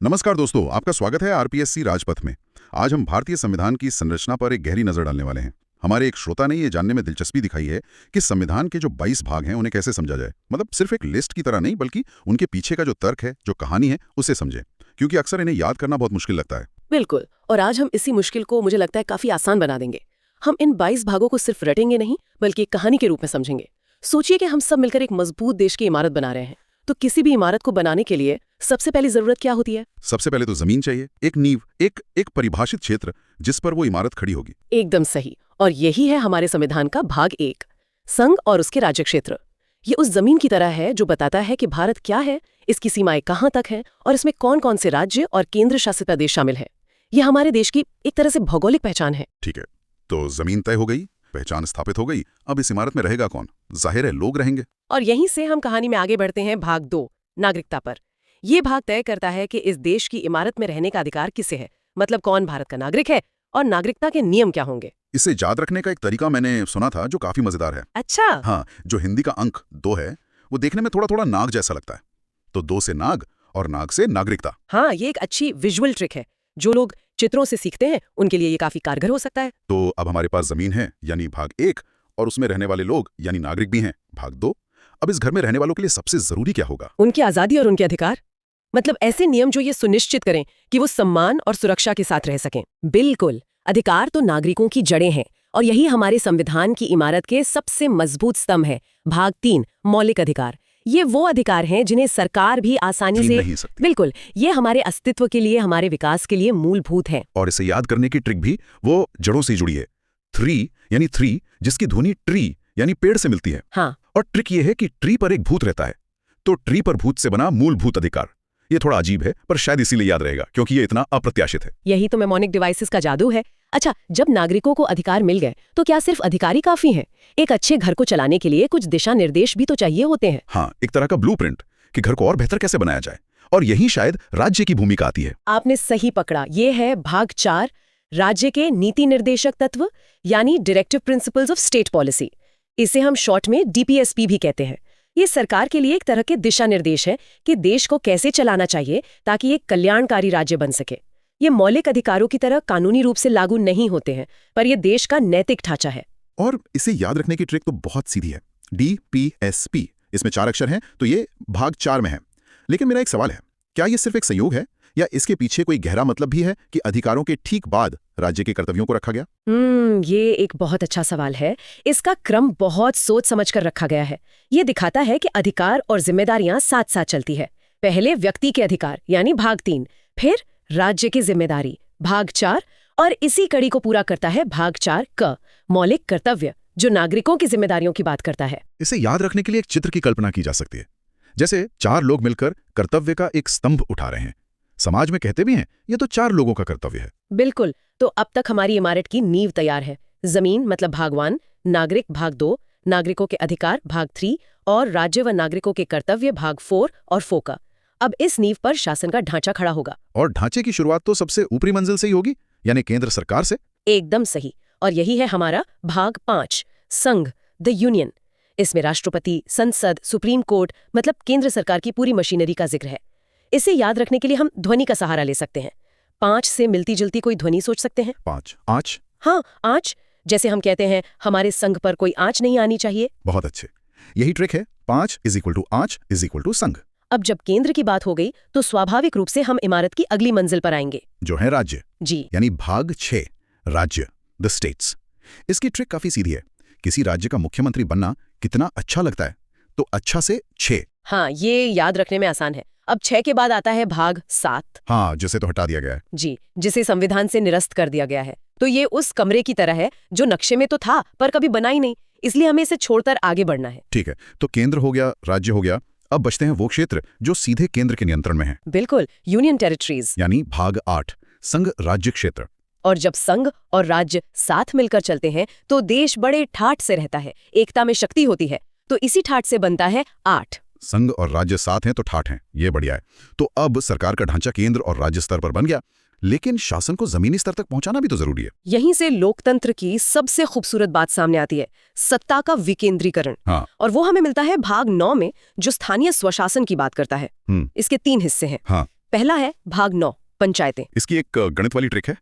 नमस्कार दोस्तों, आपका स्वागत है आरपीएससी राजपथ में। आज हम भारतीय संविधान की संरचना पर एक गहरी नजर डालने वाले हैं। हमारे एक श्रोता ने ये जानने में दिलचस्पी दिखाई है कि संविधान के जो 22 भाग हैं उन्हें कैसे समझा जाए। मतलब सिर्फ एक लिस्ट की तरह नहीं, बल्कि उनके पीछे का जो तर्क है, जो कहानी है, उसे समझें, क्योंकि अक्सर इन्हें याद करना बहुत मुश्किल लगता है। बिल्कुल, और आज हम इसी मुश्किल को मुझे लगता है काफी आसान बना देंगे। हम इन 22 भागों को सिर्फ रटेंगे नहीं, बल्कि एक कहानी के रूप में समझेंगे। सोचिए कि हम सब मिलकर एक मजबूत देश की इमारत बना रहे हैं। तो किसी भी इमारत को बनाने के लिए सबसे पहली जरूरत क्या होती है? सबसे पहले तो जमीन चाहिए, एक नींव, एक परिभाषित क्षेत्र जिस पर वो इमारत खड़ी होगी। एकदम सही। और यही है हमारे संविधान का भाग 1, संघ और उसके राज्य क्षेत्र। ये उस जमीन की तरह है जो बताता है कि भारत क्या है, इसकी सीमाएं कहाँ तक हैं और इसमें कौन कौन से राज्य और केंद्र शासित प्रदेश शामिल है। ये हमारे देश की एक तरह से भौगोलिक पहचान है। ठीक है, तो जमीन तय हो गई, पहचान स्थापित हो गई। अब इस इमारत में रहेगा कौन? जाहिर है लोग रहेंगे। और यहीं से हम कहानी में आगे बढ़ते हैं भाग 2, नागरिकता पर। ये भाग तय करता है कि इस देश की इमारत में रहने का अधिकार किसे है, मतलब कौन भारत का नागरिक है और नागरिकता के नियम क्या होंगे। इसे याद रखने का एक तरीका मैंने सुना था जो काफी मजेदार है। अच्छा। हाँ, जो हिंदी का अंक 2 है वो देखने में थोड़ा थोड़ा नाग जैसा लगता है, तो 2 से नाग और नाग से नागरिकता। हाँ, ये एक अच्छी विजुअल ट्रिक है। जो लोग चित्रों से सीखते हैं उनके लिए ये काफी कारगर हो सकता है। तो अब हमारे पास जमीन है यानी भाग 1, और उसमें रहने वाले लोग यानी नागरिक भी हैं, भाग 2। अब इस घर में रहने वालों के लिए सबसे जरूरी क्या होगा? उनकी आजादी और उनके अधिकार, मतलब ऐसे नियम जो ये सुनिश्चित करें कि वो सम्मान और सुरक्षा के साथ रह सकें। बिल्कुल, अधिकार तो नागरिकों की जड़ें हैं और यही हमारे संविधान की इमारत के सबसे मजबूत स्तंभ है। भाग 3, मौलिक अधिकार। ये वो अधिकार हैं जिन्हें सरकार भी आसानी छीन से नहीं सकती। बिल्कुल, ये हमारे अस्तित्व के लिए, हमारे विकास के लिए मूलभूत हैं। और इसे याद करने की ट्रिक भी वो जड़ों से जुड़ी है। 3 यानी 3, जिसकी ध्वनि ट्री यानी पेड़ से मिलती है। हाँ, और ट्रिक ये है कि ट्री पर एक भूत रहता है, तो ट्री पर भूत से बना मूलभूत अधिकार। ये थोड़ा अजीब है, पर शायद इसीलिए याद रहेगा क्योंकि ये इतना अप्रत्याशित है। यही तो मेमोनिक डिवाइसेस का जादू है। अच्छा, जब नागरिकों को अधिकार मिल गए तो क्या सिर्फ अधिकार ही काफी हैं? एक अच्छे घर को चलाने के लिए कुछ दिशा निर्देश भी तो चाहिए होते हैं। हाँ, एक तरह का ब्लूप्रिंट कि घर को और बेहतर कैसे बनाया जाए। और यही शायद राज्य की भूमिका आती है। आपने सही पकड़ा। ये है भाग 4, राज्य के नीति निर्देशक तत्व यानी directive principles of state policy. इसे हम शॉर्ट में डीपीएसपी भी कहते हैं। ये सरकार के लिए एक तरह के दिशा निर्देश है कि देश को कैसे चलाना चाहिए ताकि एक कल्याणकारी राज्य बन सके। ये मौलिक अधिकारों की तरह कानूनी रूप से लागू नहीं होते हैं, पर यह देश का नैतिक ढांचा है। और इसे याद रखने की ट्रिक तो बहुत सीधी है, डीपीएसपी। इसमें 4 अक्षर हैं, तो ये भाग 4 में है। लेकिन मेरा एक सवाल है, क्या ये सिर्फ एक संयोग है या इसके पीछे कोई गहरा मतलब भी है कि अधिकारों के ठीक बाद राज्य के कर्तव्यों को रखा गया? ये एक बहुत अच्छा सवाल है। इसका क्रम बहुत सोच समझ कर रखा गया है। ये दिखाता है कि अधिकार और जिम्मेदारियां साथ साथ चलती है। पहले व्यक्ति के अधिकार यानी भाग 3, फिर राज्य की जिम्मेदारी भाग 4, और इसी कड़ी को पूरा करता है भाग 4 क, मौलिक कर्तव्य, जो नागरिकों की जिम्मेदारियों की बात करता है। इसे याद रखने के लिए एक चित्र की कल्पना की जा सकती है। जैसे 4 लोग मिलकर कर्तव्य का एक स्तंभ उठा रहे हैं। समाज में कहते भी हैं ये तो 4 लोगों का कर्तव्य है। बिल्कुल। तो अब तक हमारी इमारत की नींव तैयार है। जमीन मतलब भाग 1, नागरिक भाग 2, नागरिकों के अधिकार भाग 3 और राज्य व नागरिकों के कर्तव्य भाग 4 और फोका। अब इस नींव पर शासन का ढांचा खड़ा होगा। और ढांचे की शुरुआत तो सबसे ऊपरी मंजिल से ही होगी, यानी केंद्र सरकार से। एकदम सही। और यही है हमारा भाग 5, संघ, द यूनियन। इसमें राष्ट्रपति, संसद, सुप्रीम कोर्ट मतलब केंद्र सरकार की पूरी मशीनरी का जिक्र है। इसे याद रखने के लिए हम ध्वनि का सहारा ले सकते हैं। 5 से मिलती जुलती कोई ध्वनि सोच सकते हैं? 5 आँच। हाँ, आँच। जैसे हम कहते हैं हमारे संघ पर कोई आँच नहीं आनी चाहिए। बहुत अच्छे, यही ट्रिक है। 5 = आँच = संघ। अब जब केंद्र की बात हो गई तो स्वाभाविक रूप से हम इमारत की अगली मंजिल पर आएंगे, जो है राज्य। जी, यानी भाग 6, राज्य, द स्टेट्स। इसकी ट्रिक काफी सीधी है। किसी राज्य का मुख्यमंत्री बनना कितना अच्छा लगता है, तो अच्छा से 6। हाँ, ये याद रखने में आसान है। अब 6 के बाद आता है भाग 7। हाँ, जिसे तो हटा दिया गया है। जी, जिसे संविधान से निरस्त कर दिया गया है। तो ये उस कमरे की तरह है जो नक्शे में तो था पर कभी बना ही नहीं, इसलिए हमें इसे छोड़कर आगे बढ़ना है। ठीक है, तो केंद्र हो गया, राज्य हो गया। अब बचते हैं वो क्षेत्र जो सीधे केंद्र के नियंत्रण में है। बिल्कुल, यूनियन टेरिटरीज यानी भाग 8, संघ राज्य क्षेत्र। और जब संघ और राज्य साथ मिलकर चलते हैं तो देश बड़े ठाठ से रहता है, एकता में शक्ति होती है। तो इसी ठाठ से बनता है 8। संघ और राज्य साथ हैं तो ठाठ हैं, ये बढ़िया है। तो अब सरकार का ढांचा केंद्र और राज्य स्तर पर बन गया, लेकिन शासन को जमीनी स्तर तक पहुंचाना भी तो जरूरी है। यहीं से लोकतंत्र की सबसे खूबसूरत बात सामने आती है, सत्ता का विकेंद्रीकरण। हाँ। और वो हमें मिलता है भाग 9 में, जो स्थानीय स्वशासन की बात करता है। इसके 3 हिस्से हैं। हाँ। पहला है भाग 9 पंचायतें। इसकी एक गणित वाली ट्रिक है।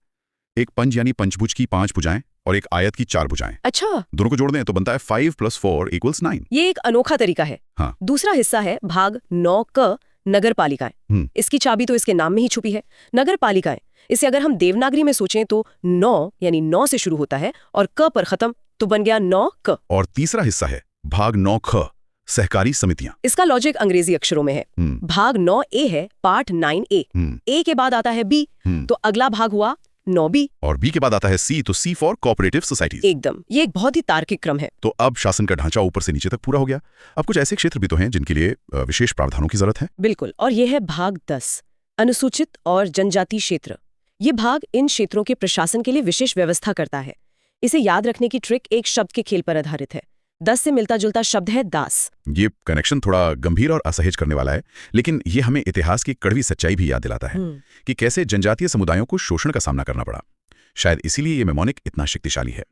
एक पंच यानी पंचभुज की 5 भुजाएं और एक आयत की 4 भुजाएं। अच्छा, दोनों को जोड़ दें तो बनता है 5 + 4 = 9। ये एक अनोखा तरीका है। हाँ। दूसरा हिस्सा है भाग 9 क नगर पालिकाएं। इसकी चाबी तो इसके नाम में ही छुपी है, नगर पालिकाएं। इसे अगर हम देवनागरी में सोचें तो 9 यानी 9 से शुरू होता है और क पर खत्म, तो बन गया 9 क। और तीसरा हिस्सा है भाग 9 ख सहकारी समितियां। इसका लॉजिक अंग्रेजी अक्षरों में है। भाग 9 ए है पार्ट 9A। ए के बाद आता है बी, तो अगला भाग हुआ 9B। और बी के बाद आता है सी, तो सी फॉर कोऑपरेटिव सोसाइटीज। एकदम, ये एक बहुत ही तार्किक क्रम है। तो अब शासन का ढांचा ऊपर से नीचे तक पूरा हो गया। अब कुछ ऐसे क्षेत्र भी तो हैं जिनके लिए विशेष प्रावधानों की जरूरत है। बिल्कुल, और ये है भाग 10 अनुसूचित और जनजाति क्षेत्र। ये भाग इन क्षेत्रों के प्रशासन के लिए विशेष व्यवस्था करता है। इसे याद रखने की ट्रिक एक शब्द के खेल पर आधारित है। 10 से मिलता जुलता शब्द है दास। ये कनेक्शन थोड़ा गंभीर और असहज करने वाला है, लेकिन ये हमें इतिहास की कड़वी सच्चाई भी याद दिलाता है कि कैसे जनजातीय समुदायों को शोषण का सामना करना पड़ा। शायद इसीलिए ये मेमोनिक इतना शक्तिशाली है।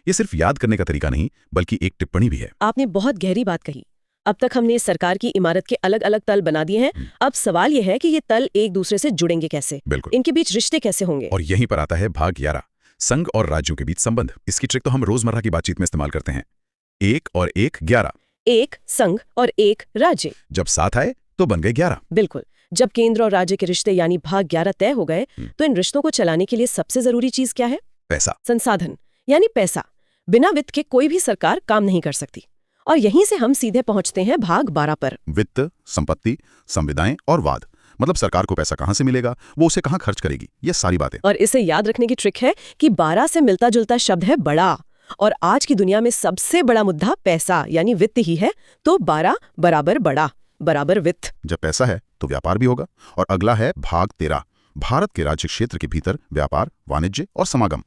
ये सिर्फ याद करने का तरीका नहीं, बल्कि एक टिप्पणी भी है। आपने बहुत गहरी बात कही। अब तक हमने सरकार की इमारत के अलग अलग तल बना दिए हैं। अब सवाल यह है कि ये तल एक दूसरे से जुड़ेंगे कैसे, बिल्कुल, इनके बीच रिश्ते कैसे होंगे। और यहीं पर आता है भाग 11 संघ और राज्यों के बीच संबंध। इसकी ट्रिक तो हम रोजमर्रा की बातचीत में इस्तेमाल करते हैं। 1 और 1 11। 1 संघ और 1 राज्य। जब साथ आए तो बन गए 11। बिल्कुल, जब केंद्र और राज्य के रिश्ते यानी भाग 11 तय हो गए, तो इन रिश्तों को चलाने के लिए सबसे जरूरी चीज क्या है? पैसा। संसाधन यानी पैसा। बिना वित्त के कोई भी सरकार काम नहीं कर सकती। और यहीं से हम सीधे पहुंचते हैं भाग 12 पर। वित्त, संपत्ति, संविदाएं और वाद। मतलब सरकार को पैसा कहां से मिलेगा, वो उसे कहां खर्च करेगी, ये सारी बातें। और इसे याद रखने की ट्रिक है कि 12 से मिलता जुलता शब्द है बड़ा, और आज की दुनिया में सबसे बड़ा मुद्दा पैसा यानी वित्त ही है। तो 12 बराबर बड़ा बराबर वित्त। जब पैसा है तो व्यापार भी होगा। और अगला है भाग 13 भारत के राज्य क्षेत्र के भीतर व्यापार, वाणिज्य और समागम।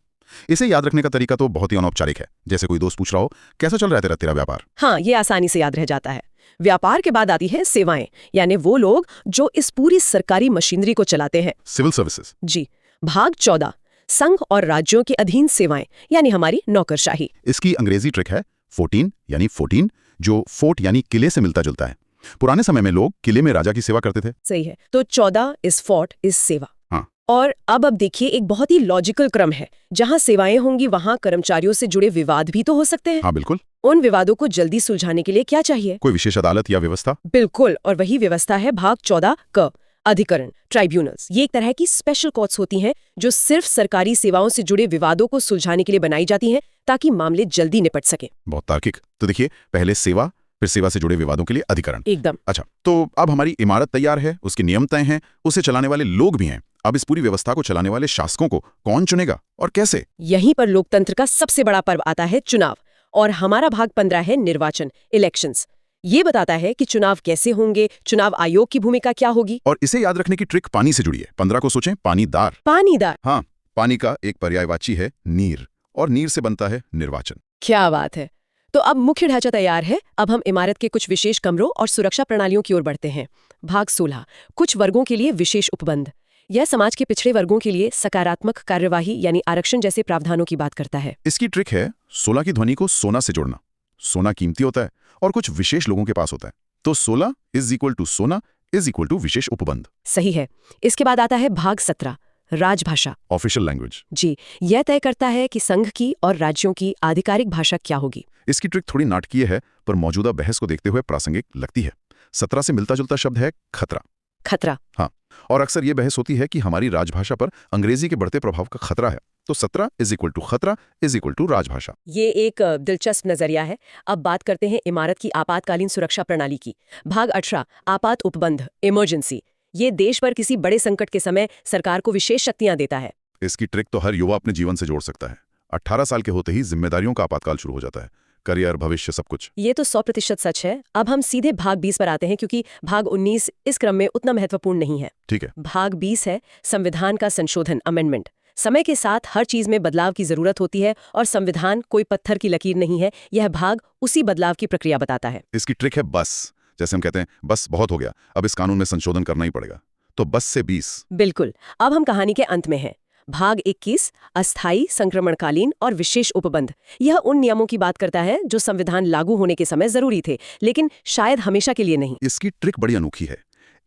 इसे याद रखने का तरीका तो बहुत ही अनौपचारिक है। जैसे कोई दोस्त पूछ रहा हो, कैसा चल रहा है तेरा व्यापार? हाँ, ये आसानी से याद रह जाता है। व्यापार के बाद आती है सेवाएं, यानी वो लोग जो इस पूरी सरकारी मशीनरी को चलाते हैं। Civil services. जी। भाग 14 संघ और राज्यों के अधीन सेवाएं, यानी हमारी नौकरशाही। इसकी अंग्रेजी ट्रिक है 14 यानी 14, जो फोर्ट यानी किले से मिलता जुलता है। पुराने समय में लोग किले में राजा की सेवा करते थे। सही है, तो 14 इस फोर्ट इस सेवा। हाँ। और अब देखिए, एक बहुत ही लॉजिकल क्रम है। जहां सेवाएं होंगी वहां कर्मचारियों से जुड़े विवाद भी तो हो सकते हैं। हाँ बिल्कुल। उन विवादों को जल्दी सुलझाने के लिए क्या चाहिए? कोई विशेष अदालत या व्यवस्था। बिल्कुल, और वही व्यवस्था है भाग 14 क अधिकरण, ट्राइब्यूनल्स। ये एक तरह की स्पेशल कोर्ट्स होती हैं जो सिर्फ सरकारी सेवाओं से जुड़े विवादों को सुलझाने के लिए बनाई जाती हैं, ताकि मामले जल्दी निपट सके। बहुत तार्किक। तो देखिए, पहले सेवा, फिर सेवा से जुड़े विवादों के लिए अधिकरण। एकदम। अच्छा, तो अब हमारी इमारत तैयार है, उसके नियम तय हैं, उसे चलाने वाले लोग भी हैं। अब इस पूरी व्यवस्था को चलाने वाले शासकों को कौन चुनेगा और कैसे? यहीं पर लोकतंत्र का सबसे बड़ा पर्व आता है, चुनाव। और हमारा भाग 15 है निर्वाचन, इलेक्शंस। ये बताता है कि चुनाव कैसे होंगे, चुनाव आयोग की भूमिका क्या होगी। और इसे याद रखने की ट्रिक पानी से जुड़ी है। 15 को सोचें, पानीदार। पानीदार। हाँ, पानी का एक पर्यायवाची है नीर, और नीर से बनता है निर्वाचन। क्या बात है। तो अब मुख्य ढांचा तैयार है। अब हम इमारत के कुछ विशेष कमरों और सुरक्षा प्रणालियों की ओर बढ़ते हैं। भाग 16 कुछ वर्गों के लिए विशेष उपबंध। यह समाज के पिछड़े वर्गों के लिए सकारात्मक कार्यवाही यानी आरक्षण जैसे प्रावधानों की बात करता है। इसकी ट्रिक है 16 की ध्वनि को सोना से जोड़ना। सोना कीमती होता है और कुछ विशेष लोगों के पास होता है, तो 16 = सोना = विशेष उपबंध। सही है। इसके बाद आता है भाग 17 राजभाषा, ऑफिशियल लैंग्वेज। जी, यह तय करता है कि संघ की और राज्यों की आधिकारिक भाषा क्या होगी। इसकी ट्रिक थोड़ी नाटकीय है, पर मौजूदा बहस को देखते हुए प्रासंगिक लगती है। 17 से मिलता जुलता शब्द है खतरा। खतरा। हाँ, और अक्सर यह बहस होती है कि हमारी राजभाषा पर अंग्रेजी के बढ़ते प्रभाव का खतरा है, तो 17 = खतरा = राजभाषा। ये एक दिलचस्प नजरिया है। अब बात करते हैं इमारत की आपातकालीन सुरक्षा प्रणाली की। भाग 18 आपात उपबंध, इमरजेंसी। ये देश पर किसी बड़े संकट के समय सरकार को विशेष शक्तियां देता है। इसकी ट्रिक तो हर युवा अपने जीवन से जोड़ सकता है। 18 साल के होते ही जिम्मेदारियों का आपातकाल शुरू हो जाता है, करियर, भविष्य, सब कुछ। ये तो 100% सच है। अब हम सीधे भाग 20 पर आते हैं, क्योंकि भाग 19 इस क्रम में उतना महत्वपूर्ण नहीं है। ठीक है। भाग 20 है संविधान का संशोधन, अमेंडमेंट। समय के साथ हर चीज में बदलाव की जरूरत होती है, और संविधान कोई पत्थर की लकीर नहीं है। यह भाग उसी बदलाव की प्रक्रिया बताता है। इसकी ट्रिक है बस। जैसे हम कहते हैं, बस बहुत हो गया, अब इस कानून में संशोधन करना ही पड़ेगा, तो बस से 20। बिल्कुल। अब हम कहानी के अंत में हैं। भाग 21 अस्थायी, संक्रमणकालीन और विशेष उपबंध। यह उन नियमों की बात करता है जो संविधान लागू होने के समय जरूरी थे, लेकिन शायद हमेशा के लिए नहीं। इसकी ट्रिक बड़ी अनोखी है।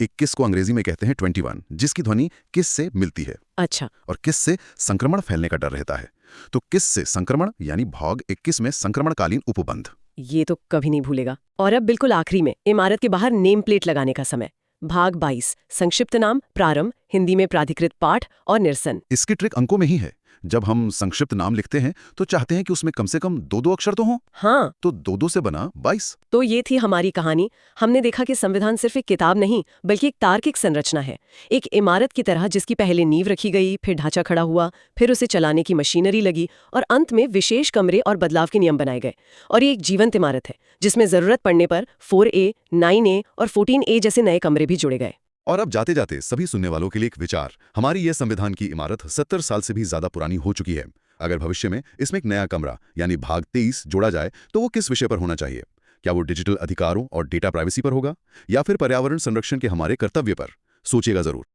21 को अंग्रेजी में कहते हैं 21, जिसकी ध्वनि किस से मिलती है अच्छा। और किस से संक्रमण फैलने का डर रहता है। तो किस से संक्रमण यानी भाग 21 में संक्रमणकालीन उपबंध। ये तो कभी नहीं भूलेगा। और अब बिल्कुल आखिरी में इमारत के बाहर नेम प्लेट लगाने का समय। भाग 22, संक्षिप्त नाम प्रारंभ, हिंदी में प्राधिकृत पाठ और निरसन। इसकी ट्रिक अंकों में ही है। जब हम संक्षिप्त नाम लिखते हैं तो चाहते हैं कि उसमें कम से कम 2-2 अक्षर तो हों। हाँ, तो 2-2 से बना 22। तो ये थी हमारी कहानी। हमने देखा कि संविधान सिर्फ एक किताब नहीं बल्कि एक तार्किक संरचना है, एक इमारत की तरह जिसकी पहले नींव रखी गई, फिर ढांचा खड़ा हुआ, फिर उसे चलाने की मशीनरी लगी और अंत में विशेष कमरे और बदलाव के नियम बनाए गए। और ये एक जीवंत इमारत है जिसमें जरूरत पड़ने पर 4A, 9A और 14A जैसे नए कमरे भी जुड़े गए। और अब जाते जाते सभी सुनने वालों के लिए एक विचार। हमारी यह संविधान की इमारत 70 साल से भी ज्यादा पुरानी हो चुकी है। अगर भविष्य में इसमें एक नया कमरा यानी भाग 23 जोड़ा जाए तो वो किस विषय पर होना चाहिए? क्या वो डिजिटल अधिकारों और डेटा प्राइवेसी पर होगा या फिर पर्यावरण संरक्षण के हमारे कर्तव्य पर? सोचिएगा जरूर।